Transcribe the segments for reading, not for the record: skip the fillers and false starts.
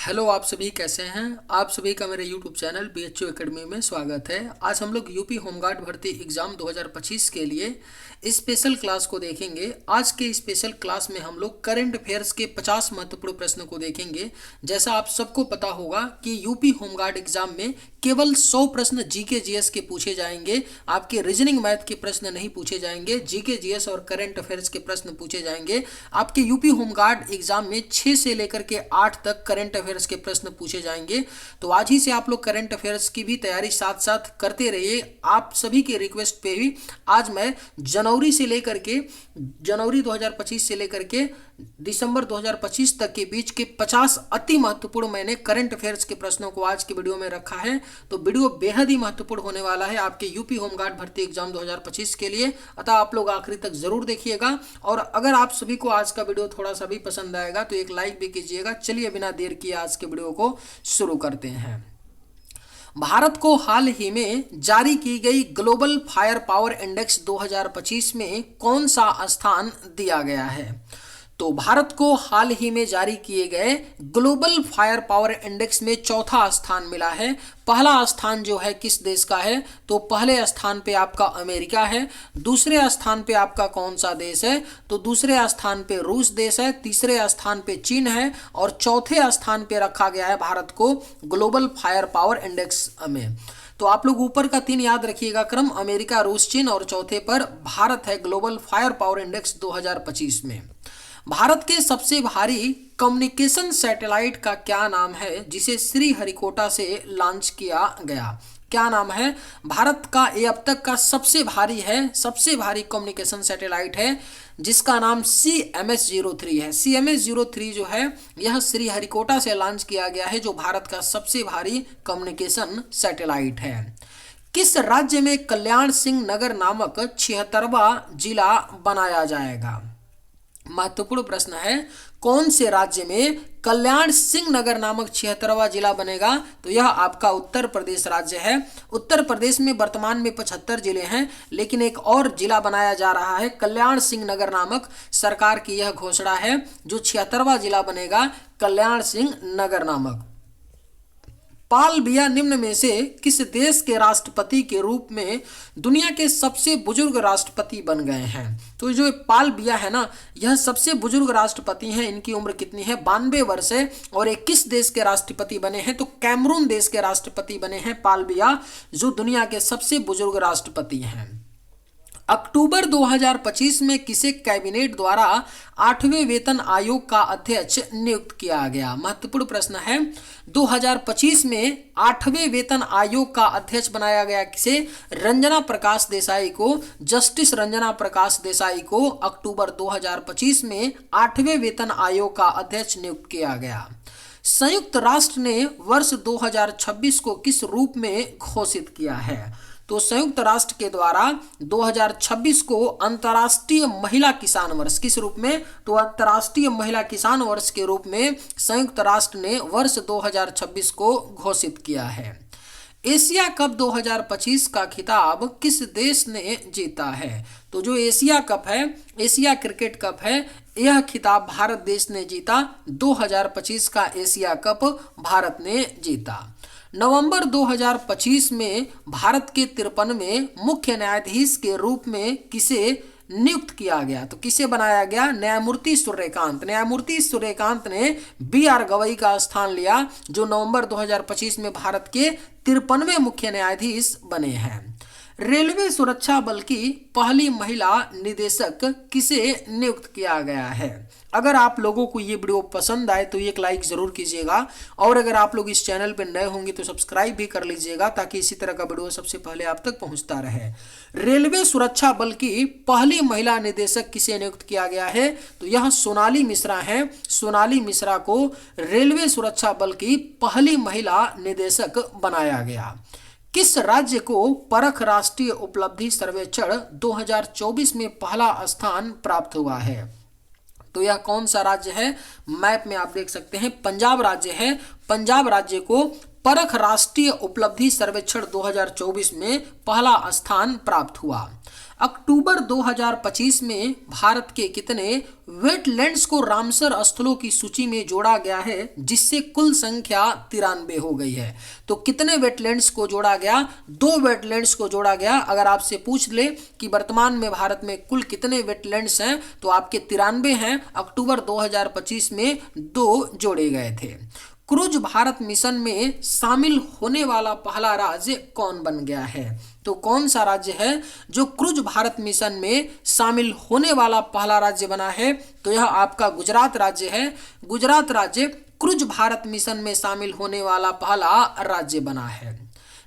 Hello, आप सभी कैसे हैं। आप सभी का मेरे यूट्यूब चैनल BHU एकेडमी में स्वागत है। आज हम लोग यूपी होमगार्ड भर्ती एग्जाम 2025 के लिए स्पेशल क्लास को देखेंगे। आज के स्पेशल क्लास में हम लोग करंट अफेयर्स के 50 महत्वपूर्ण प्रश्न को देखेंगे। जैसा आप सबको पता होगा कि यूपी होमगार्ड एग्जाम में केवल 100 प्रश्न जीके जीएस के पूछे जाएंगे। आपके रीजनिंग मैथ के प्रश्न नहीं पूछे जाएंगे, जीके जीएस और करंट अफेयर्स के प्रश्न पूछे जाएंगे। आपके यूपी होमगार्ड एग्जाम में 6 से लेकर के 8 तक करंट अफेयर्स के प्रश्न पूछे जाएंगे। तो आज ही से आप लोग करंट अफेयर्स की भी तैयारी साथ साथ करते रहिए। आप सभी के रिक्वेस्ट पे भी आज मैं जनवरी 2025 से लेकर के दिसंबर 2025 तक के बीच के 50 अति महत्वपूर्ण मैंने करंट अफेयर्स के प्रश्नों को आज की वीडियो में रखा है। तो वीडियो बेहद ही महत्वपूर्ण होने वाला है आपके यूपी होमगार्ड भर्ती एग्जाम 2025 के लिए, अतः आप लोग आखिरी तक जरूर देखिएगा। और अगर आप सभी को आज का वीडियो थोड़ा सा भी पसंद आएगा तो एक लाइक भी कीजिएगा। चलिए बिना देर किए आज के वीडियो को शुरू करते हैं। भारत को हाल ही में जारी की गई ग्लोबल फायर पावर इंडेक्स 2025 में कौन सा स्थान दिया गया है। तो भारत को हाल ही में जारी किए गए ग्लोबल फायर पावर इंडेक्स में चौथा स्थान मिला है। पहला स्थान जो है किस देश का है, तो पहले स्थान पे आपका अमेरिका है। दूसरे स्थान पे आपका कौन सा देश है, तो दूसरे स्थान पे रूस देश है। तीसरे स्थान पे चीन है और चौथे स्थान पे रखा गया है भारत को ग्लोबल फायर पावर इंडेक्स में। तो आप लोग ऊपर का 3 याद रखिएगा क्रम, अमेरिका, रूस, चीन और चौथे पर भारत है ग्लोबल फायर पावर इंडेक्स 2025 में। भारत के सबसे भारी कम्युनिकेशन सैटेलाइट का क्या नाम है जिसे श्रीहरिकोटा से लॉन्च किया गया। क्या नाम है भारत का, ये अब तक का सबसे भारी कम्युनिकेशन सैटेलाइट है जिसका नाम CMS-03 है। CMS-03 जो है यह श्रीहरिकोटा से लॉन्च किया गया है, जो भारत का सबसे भारी कम्युनिकेशन सैटेलाइट है। किस राज्य में कल्याण सिंह नगर नामक 76वां जिला बनाया जाएगा। महत्वपूर्ण प्रश्न है, कौन से राज्य में कल्याण सिंह नगर नामक 76वां जिला बनेगा, तो यह आपका उत्तर प्रदेश राज्य है। उत्तर प्रदेश में वर्तमान में 75 जिले हैं, लेकिन एक और जिला बनाया जा रहा है कल्याण सिंह नगर नामक। सरकार की यह घोषणा है, जो 76वां जिला बनेगा कल्याण सिंह नगर नामक। पाल बिया निम्न में से किस देश के राष्ट्रपति के रूप में दुनिया के सबसे बुजुर्ग राष्ट्रपति बन गए हैं। तो जो पाल बिया है ना, यह सबसे बुजुर्ग राष्ट्रपति हैं। इनकी उम्र कितनी है, 92 वर्ष है। और ये किस देश के राष्ट्रपति बने हैं, तो कैमरून देश के राष्ट्रपति बने हैं पाल बिया, जो दुनिया के सबसे बुजुर्ग राष्ट्रपति हैं। अक्टूबर 2025 में किसे कैबिनेट द्वारा 8वें वेतन आयोग का अध्यक्ष नियुक्त किया गया। महत्वपूर्ण प्रश्न है, 2025 में 8वें वेतन आयोग का अध्यक्ष बनाया गया किसे, रंजना प्रकाश देसाई को। जस्टिस रंजना प्रकाश देसाई को अक्टूबर 2025 में 8वें वेतन आयोग का अध्यक्ष नियुक्त किया गया। संयुक्त राष्ट्र ने वर्ष 2026 को किस रूप में घोषित किया है, तो संयुक्त राष्ट्र के द्वारा 2026 को अंतर्राष्ट्रीय महिला किसान वर्ष, किस रूप में, तो अंतर्राष्ट्रीय महिला किसान वर्ष के रूप में संयुक्त राष्ट्र ने वर्ष 2026 को घोषित किया है। एशिया कप 2025 का खिताब किस देश ने जीता है, तो जो एशिया कप है, एशिया क्रिकेट कप है, यह खिताब भारत देश ने जीता। 2025 का एशिया कप भारत ने जीता। नवंबर 2025 में भारत के 53वें मुख्य न्यायाधीश के रूप में किसे नियुक्त किया गया, तो किसे बनाया गया, न्यायमूर्ति सूर्यकांत। न्यायमूर्ति सूर्यकांत ने BR गवई का स्थान लिया, जो नवंबर 2025 में भारत के 53वें मुख्य न्यायाधीश बने हैं। रेलवे सुरक्षा बल की पहली महिला निदेशक किसे नियुक्त किया गया है। अगर आप लोगों को ये वीडियो पसंद आए तो एक लाइक जरूर कीजिएगा, और अगर आप लोग इस चैनल पर नए होंगे तो सब्सक्राइब भी कर लीजिएगा, ताकि इसी तरह का वीडियो सबसे पहले आप तक पहुंचता रहे। रेलवे सुरक्षा बल की पहली महिला निदेशक किसे नियुक्त किया गया है, तो यह सोनाली मिश्रा है। सोनाली मिश्रा को रेलवे सुरक्षा बल की पहली महिला निदेशक बनाया गया। किस राज्य को परख राष्ट्रीय उपलब्धि सर्वेक्षण 2024 में पहला स्थान प्राप्त हुआ है, तो यह कौन सा राज्य है, मैप में आप देख सकते हैं पंजाब राज्य है। पंजाब राज्य को परख राष्ट्रीय उपलब्धि सर्वेक्षण 2024 में पहला स्थान प्राप्त हुआ। अक्टूबर 2025 में भारत के कितने वेटलैंड्स को रामसर स्थलों की सूची में जोड़ा गया है जिससे कुल संख्या 93 हो गई है? तो कितने वेटलैंड्स को जोड़ा गया? 2 वेटलैंड्स को जोड़ा गया। अगर आपसे पूछ ले कि वर्तमान में भारत में कुल कितने वेटलैंड्स हैं तो आपके 93 हैं। अक्टूबर 2025 में 2 जोड़े गए थे। क्रूज भारत मिशन में शामिल होने वाला पहला राज्य कौन बन गया है? तो कौन सा राज्य है जो क्रूज भारत मिशन में शामिल होने वाला पहला राज्य बना है? तो यह आपका गुजरात राज्य है। गुजरात राज्य क्रूज भारत मिशन में शामिल होने वाला पहला राज्य बना है।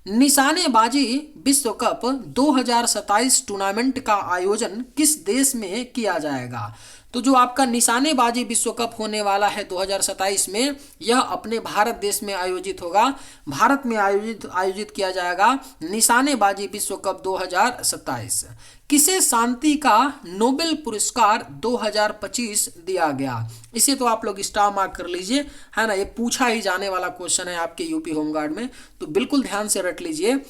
निशानेबाजी विश्व कप 2027 टूर्नामेंट का आयोजन किस देश में किया जाएगा? तो जो आपका निशानेबाजी विश्व कप होने वाला है 2027 में, यह अपने भारत देश में आयोजित होगा। भारत में आयोजित किया जाएगा निशानेबाजी विश्व कप 2027। किसे शांति का नोबेल पुरस्कार 2025 दिया गया? इसे तो आप लोग स्टार मार्क कर लीजिए, है ना। ये पूछा ही जाने वाला क्वेश्चन है आपके यूपी होमगार्ड में, तो बिल्कुल ध्यान से रट लीजिए।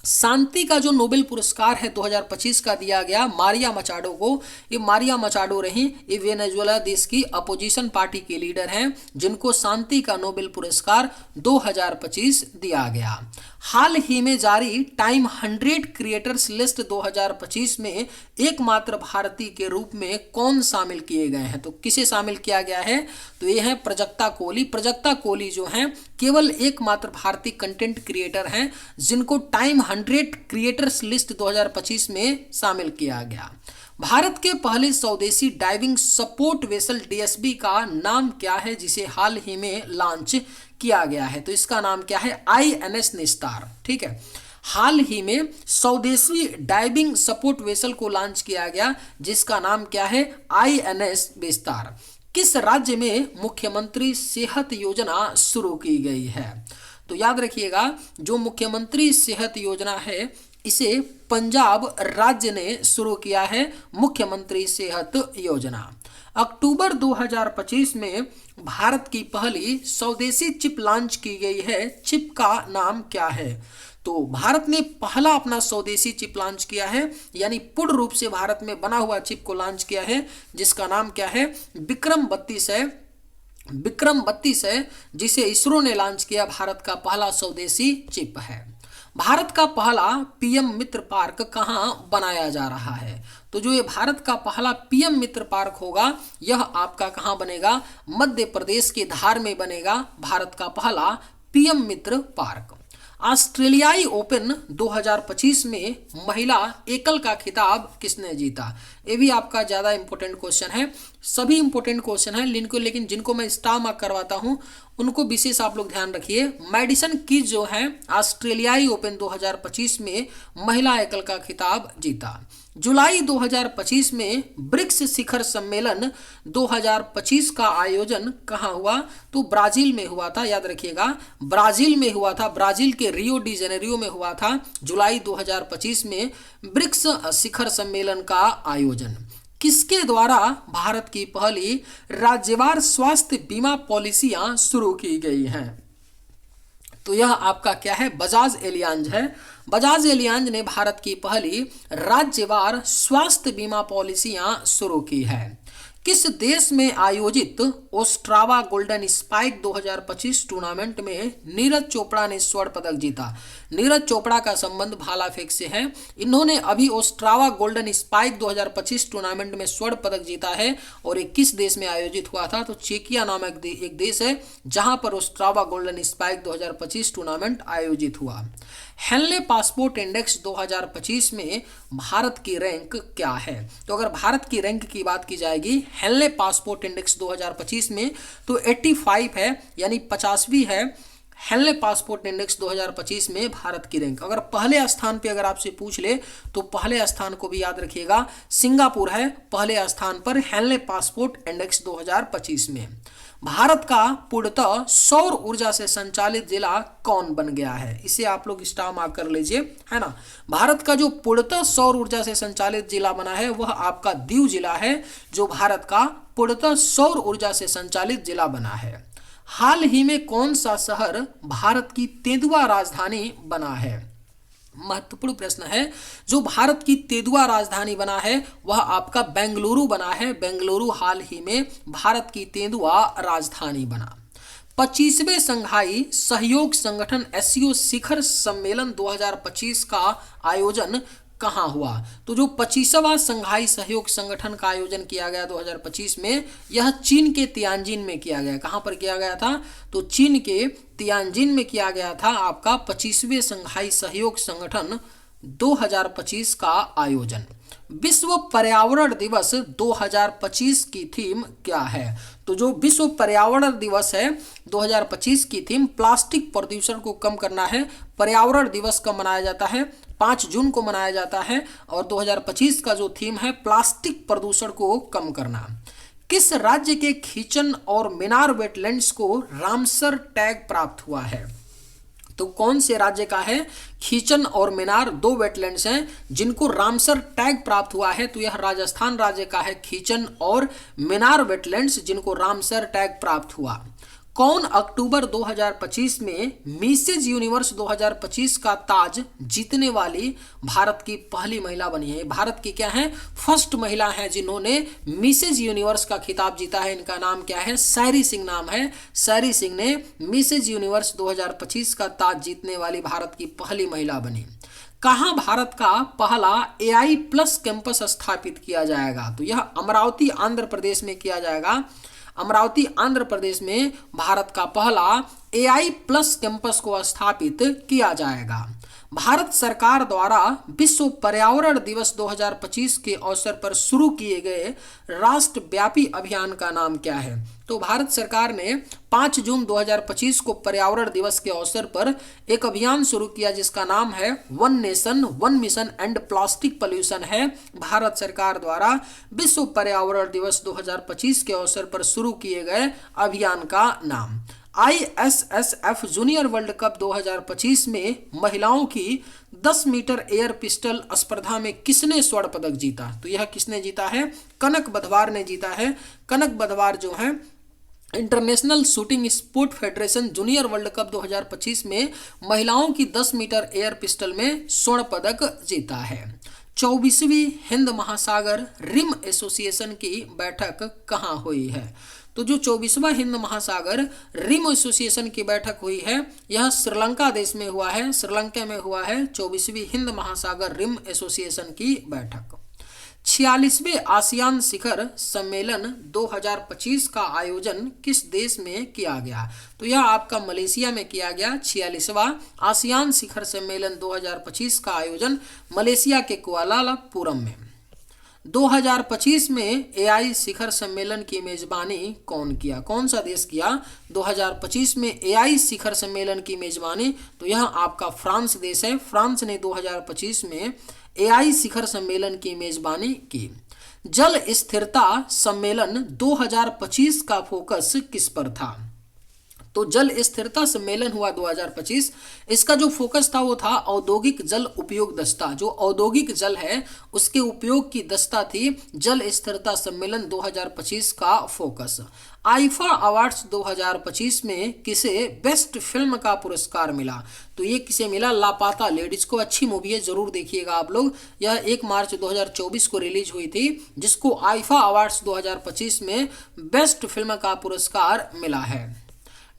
शांति का जो नोबेल पुरस्कार है 2025 का दिया गया मारिया मचाडो को। ये मारिया मचाडो रही, ये वेनेजुएला देश की अपोजिशन पार्टी के लीडर हैं जिनको शांति का नोबेल पुरस्कार 2025 दिया गया। हाल ही में जारी टाइम 100 क्रिएटर्स लिस्ट 2025 में एकमात्र भारतीय के रूप में कौन शामिल किए गए हैं? तो किसे शामिल किया गया है? तो ये है प्रजक्ता कोहली। प्रजक्ता कोहली जो हैं केवल एकमात्र भारतीय कंटेंट क्रिएटर हैं जिनको टाइम 100 क्रिएटर्स लिस्ट 2025 में शामिल किया गया। भारत के पहले स्वदेशी डाइविंग सपोर्ट वेसल डीएसबी का नाम क्या है जिसे हाल ही में लॉन्च किया गया है? तो इसका नाम क्या है? INS निस्तार। ठीक है, हाल ही में स्वदेशी डाइविंग सपोर्ट वेसल को लॉन्च किया गया जिसका नाम क्या है? INS विस्तार। किस राज्य में मुख्यमंत्री सेहत योजना शुरू की गई है? तो याद रखिएगा, जो मुख्यमंत्री सेहत योजना है इसे पंजाब राज्य ने शुरू किया है, मुख्यमंत्री सेहत योजना। अक्टूबर 2025 में भारत की पहली स्वदेशी चिप लॉन्च की गई है। चिप का नाम क्या है? तो भारत ने पहला अपना स्वदेशी चिप लॉन्च किया है, यानी पूर्ण रूप से भारत में बना हुआ चिप को लॉन्च किया है जिसका नाम क्या है? विक्रम 32 है। विक्रम 32 है जिसे इसरो ने लॉन्च किया, भारत का पहला स्वदेशी चिप है। भारत का पहला पीएम मित्र पार्क कहाँ बनाया जा रहा है? तो जो ये भारत का पहला पीएम मित्र पार्क होगा यह आपका कहाँ बनेगा? मध्य प्रदेश के धार में बनेगा भारत का पहला पीएम मित्र पार्क। ऑस्ट्रेलियाई ओपन 2025 में महिला एकल का खिताब किसने जीता? ये भी आपका ज़्यादा इंपॉर्टेंट क्वेश्चन है। सभी इंपॉर्टेंट क्वेश्चन है लेकिन जिनको मैं स्टार मार्क करवाता हूँ उनको विशेष आप लोग ध्यान रखिए। मैडिसन कीज जो है ऑस्ट्रेलियाई ओपन 2025 में महिला एकल का खिताब जीता। जुलाई 2025 में ब्रिक्स शिखर सम्मेलन 2025 का आयोजन कहाँ हुआ? तो ब्राजील में हुआ था। याद रखिएगा, ब्राजील में हुआ था, ब्राजील के रियो डी जेनेरियो में हुआ था जुलाई 2025 में ब्रिक्स शिखर सम्मेलन का आयोजन। किसके द्वारा भारत की पहली राज्यवार स्वास्थ्य बीमा पॉलिसियां शुरू की गई हैं? तो यह आपका क्या है? बजाज एलियांज है। बजाज एलियांज ने भारत की पहली राज्यवार स्वास्थ्य बीमा पॉलिसियां शुरू की है। किस देश में आयोजित ओस्ट्रावा गोल्डन स्पाइक 2025 टूर्नामेंट में नीरज चोपड़ा ने स्वर्ण पदक जीता? नीरज चोपड़ा का संबंध भाला फेंक से है। इन्होंने अभी ओस्ट्रावा गोल्डन स्पाइक 2025 टूर्नामेंट में स्वर्ण पदक जीता है और ये किस देश में आयोजित हुआ था? तो चेकिया नामक एक देश है जहां पर ओस्ट्रावा गोल्डन स्पाइक 2025 टूर्नामेंट आयोजित हुआ। हेनले पासपोर्ट इंडेक्स 2025 में भारत की रैंक क्या है? तो अगर भारत की रैंक की बात की जाएगी हेनले पासपोर्ट इंडेक्स 2025 में तो 85 है, यानी 50वीं है। हेनले पासपोर्ट इंडेक्स 2025 में भारत की रैंक अगर पहले स्थान पे अगर आपसे पूछ ले तो पहले स्थान को भी याद रखिएगा, सिंगापुर है पहले स्थान पर हेनले पासपोर्ट इंडेक्स 2025 में। भारत का पूर्णतः सौर ऊर्जा से संचालित जिला कौन बन गया है? इसे आप लोग स्टार मार्क कर लीजिए, है ना। भारत का जो पूर्णतः सौर ऊर्जा से संचालित जिला बना है वह आपका दीव जिला है, जो भारत का पूर्णतः सौर ऊर्जा से संचालित जिला बना है। हाल ही में कौन सा शहर भारत की तेंदुआ राजधानी बना है? महत्वपूर्ण प्रश्न है। जो भारत की तेंदुआ राजधानी बना है वह आपका बेंगलुरु बना है। बेंगलुरु हाल ही में भारत की तेंदुआ राजधानी बना। 25वें संघाई सहयोग संगठन एससीओ शिखर सम्मेलन 2025 का आयोजन कहाँ हुआ? तो जो 25वां संघाई सहयोग संगठन का आयोजन किया गया 2025 में, यह चीन के तियानजिन में किया गया। कहाँ पर किया गया था? तो चीन के तियानजिन में किया गया था आपका 25वें संघाई सहयोग संगठन 2025 का आयोजन। विश्व पर्यावरण दिवस 2025 की थीम क्या है? तो जो विश्व पर्यावरण दिवस है 2025 की थीम प्लास्टिक प्रदूषण को कम करना है। पर्यावरण दिवस कब मनाया जाता है? 5 जून को मनाया जाता है और 2025 का जो थीम है प्लास्टिक प्रदूषण को कम करना। किस राज्य के खीचन और मिनार वेटलैंड्स को रामसर टैग प्राप्त हुआ है? तो कौन से राज्य का है? खीचन और मिनार 2 वेटलैंड्स हैं जिनको रामसर टैग प्राप्त हुआ है। तो यह राजस्थान राज्य का है खीचन और मिनार वेटलैंड्स जिनको रामसर टैग प्राप्त हुआ। कौन अक्टूबर 2025 में मिसेज यूनिवर्स 2025 का ताज जीतने वाली भारत की पहली महिला बनी है? भारत की क्या है? फर्स्ट महिला है जिन्होंने मिसेज यूनिवर्स का खिताब जीता है। इनका नाम क्या है? सैरी सिंह नाम है। सैरी सिंह ने मिसेज यूनिवर्स 2025 का ताज जीतने वाली भारत की पहली महिला बनी। कहाँ भारत का पहला AI प्लस कैंपस स्थापित किया जाएगा? तो यह अमरावती आंध्र प्रदेश में किया जाएगा। अमरावती आंध्र प्रदेश में भारत का पहला AI प्लस कैंपस को स्थापित किया जाएगा। भारत सरकार द्वारा विश्व पर्यावरण दिवस 2025 के अवसर पर शुरू किए गए राष्ट्रव्यापी अभियान का नाम क्या है? तो भारत सरकार ने 5 जून 2025 को पर्यावरण दिवस के अवसर पर एक अभियान शुरू किया जिसका नाम है one nation one mission and plastic pollution है। भारत सरकार द्वारा विश्व पर्यावरण दिवस 2025 के अवसर पर शुरू किए गए अभियान का नाम। ISSF जूनियर वर्ल्ड कप 2025 में महिलाओं की 10 मीटर एयर पिस्टल स्पर्धा में किसने स्वर्ण पदक जीता? तो यह किसने जीता है? कनक बधवार ने जीता है। कनक बधवार जो है international shooting sport federation junior world cup 2025 में महिलाओं की 10 मीटर एयर पिस्टल में स्वर्ण पदक जीता है। 24वीं हिंद महासागर रिम एसोसिएशन की बैठक कहाँ हुई है? तो जो 24वां हिंद महासागर रिम एसोसिएशन की बैठक हुई है यह श्रीलंका देश में हुआ है। श्रीलंका में हुआ है 24वीं हिंद महासागर रिम एसोसिएशन की बैठक। 46वें आसियान शिखर सम्मेलन 2025 का आयोजन किस देश में किया गया? तो यह आपका मलेशिया में किया गया। 46वां आसियान शिखर सम्मेलन 2025 का आयोजन मलेशिया के कुआलालंपुरम में। 2025 में AI शिखर सम्मेलन की मेजबानी कौन किया? कौन सा देश किया 2025 में AI शिखर सम्मेलन की मेजबानी? तो यह आपका फ्रांस देश है। फ्रांस ने 2025 में AI शिखर सम्मेलन की मेजबानी की। जल स्थिरता सम्मेलन 2025 का फोकस किस पर था? तो जल स्थिरता सम्मेलन हुआ 2025। इसका जो फोकस था वो था औद्योगिक जल उपयोग दक्षता। जो औद्योगिक जल है उसके उपयोग की दक्षता थी जल स्थिरता सम्मेलन 2025 का फोकस। आईफा अवार्ड्स 2025 में किसे बेस्ट फिल्म का पुरस्कार मिला? तो ये किसे मिला? लापता लेडीज को। अच्छी मूवी है, जरूर देखिएगा आप लोग। यह 1 मार्च 2024 को रिलीज हुई थी जिसको आईफा अवार्ड्स 2025 में बेस्ट फिल्म का पुरस्कार मिला है।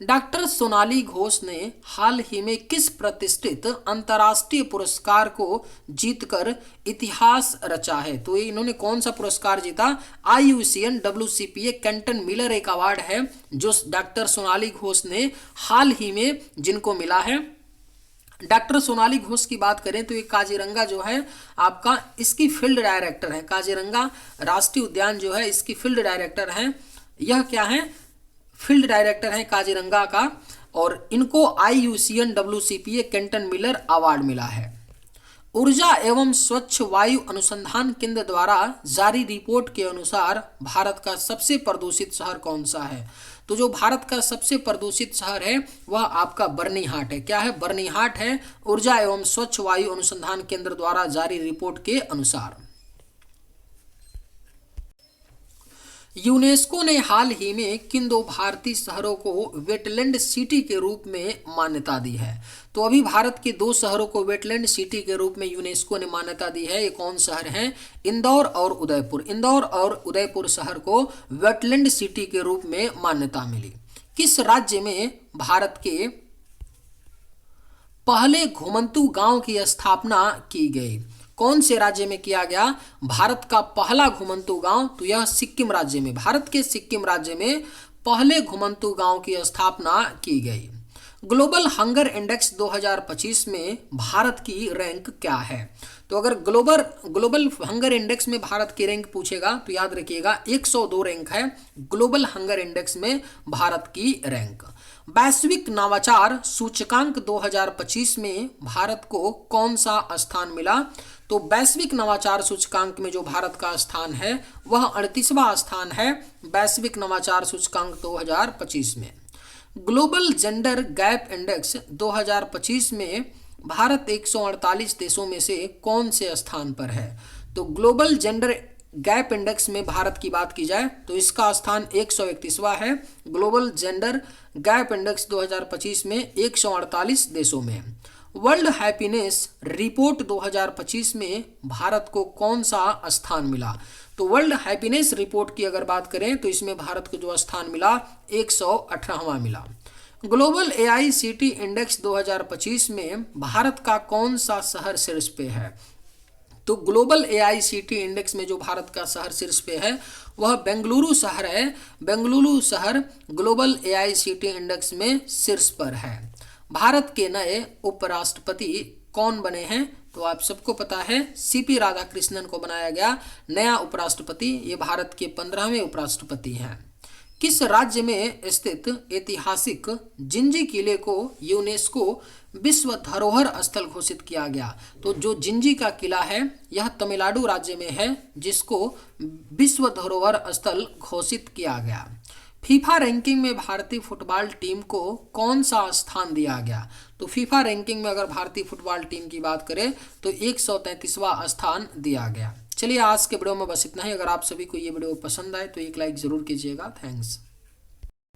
डॉक्टर सोनाली घोष ने हाल ही में किस प्रतिष्ठित अंतर्राष्ट्रीय पुरस्कार को जीतकर इतिहास रचा है? तो इन्होंने कौन सा पुरस्कार जीता? IUCN WCPA कैंटन मिलर एक अवार्ड है जो डॉक्टर सोनाली घोष ने हाल ही में जिनको मिला है। डॉक्टर सोनाली घोष की बात करें तो ये काजीरंगा जो है आपका इसकी फील्ड डायरेक्टर है। काजीरंगा राष्ट्रीय उद्यान जो है इसकी फील्ड डायरेक्टर है। यह क्या है? फील्ड डायरेक्टर हैं काजीरंगा का और इनको IUCN WCPA Canton Miller award मिला है। ऊर्जा एवं स्वच्छ वायु अनुसंधान केंद्र द्वारा जारी रिपोर्ट के अनुसार भारत का सबसे प्रदूषित शहर कौन सा है? तो जो भारत का सबसे प्रदूषित शहर है वह आपका बर्निहाट है। क्या है? बर्निहाट है। ऊर्जा एवं स्वच्छ वायु अनुसंधान केंद्र द्वारा जारी रिपोर्ट के अनुसार। यूनेस्को ने हाल ही में किन दो भारतीय शहरों को वेटलैंड सिटी के रूप में मान्यता दी है? तो अभी भारत के दो शहरों को वेटलैंड सिटी के रूप में यूनेस्को ने मान्यता दी है। ये कौन शहर हैं? इंदौर और उदयपुर। इंदौर और उदयपुर शहर को वेटलैंड सिटी के रूप में मान्यता मिली। किस राज्य में भारत के पहले घुमंतू गांव की स्थापना की गई? कौन से राज्य में किया गया भारत का पहला घुमंतू गांव? तो यह सिक्किम राज्य में, भारत के सिक्किम राज्य में पहले घुमंतू गांव की स्थापना की गई। ग्लोबल हंगर इंडेक्स 2025 में भारत की रैंक क्या है? तो अगर ग्लोबल हंगर इंडेक्स में भारत की रैंक पूछेगा तो याद रखिएगा 102 रैंक है ग्लोबल हंगर इंडेक्स में भारत की रैंक। वैश्विक नवाचार सूचकांक 2025 में भारत को कौन सा स्थान मिला? तो वैश्विक नवाचार सूचकांक में जो भारत का स्थान है वह 38वां स्थान है वैश्विक नवाचार सूचकांक 2025 में। ग्लोबल जेंडर गैप इंडेक्स 2025 में भारत 148 देशों में से कौन से स्थान पर है? तो ग्लोबल जेंडर गैप इंडेक्स में भारत की बात की जाए तो इसका स्थान 131वां है ग्लोबल जेंडर गैप इंडेक्स 2025 में 148 देशों में। वर्ल्ड हैप्पीनेस रिपोर्ट 2025 में भारत को कौन सा स्थान मिला? तो वर्ल्ड हैप्पीनेस रिपोर्ट की अगर बात करें तो इसमें भारत को जो स्थान मिला 118वां मिला। ग्लोबल AICT इंडेक्स 2025 में भारत का कौन सा शहर शीर्ष पे है? तो ग्लोबल AICT इंडेक्स में जो भारत का शहर शीर्ष पे है वह बेंगलुरु शहर है। बेंगलुरु शहर ग्लोबल AICT इंडेक्स में शीर्ष पर है। भारत के नए उपराष्ट्रपति कौन बने हैं? तो आप सबको पता है CP राधाकृष्णन को बनाया गया नया उपराष्ट्रपति। ये भारत के 15वें उपराष्ट्रपति हैं। किस राज्य में स्थित ऐतिहासिक जिंजी किले को यूनेस्को विश्व धरोहर स्थल घोषित किया गया? तो जो जिंजी का किला है यह तमिलनाडु राज्य में है जिसको विश्व धरोहर स्थल घोषित किया गया। फीफा रैंकिंग में भारतीय फुटबॉल टीम को कौन सा स्थान दिया गया? तो फीफा रैंकिंग में अगर भारतीय फुटबॉल टीम की बात करें तो 133वां स्थान दिया गया। चलिए आज के वीडियो में बस इतना ही। अगर आप सभी को ये वीडियो पसंद आए तो एक लाइक जरूर कीजिएगा। थैंक्स।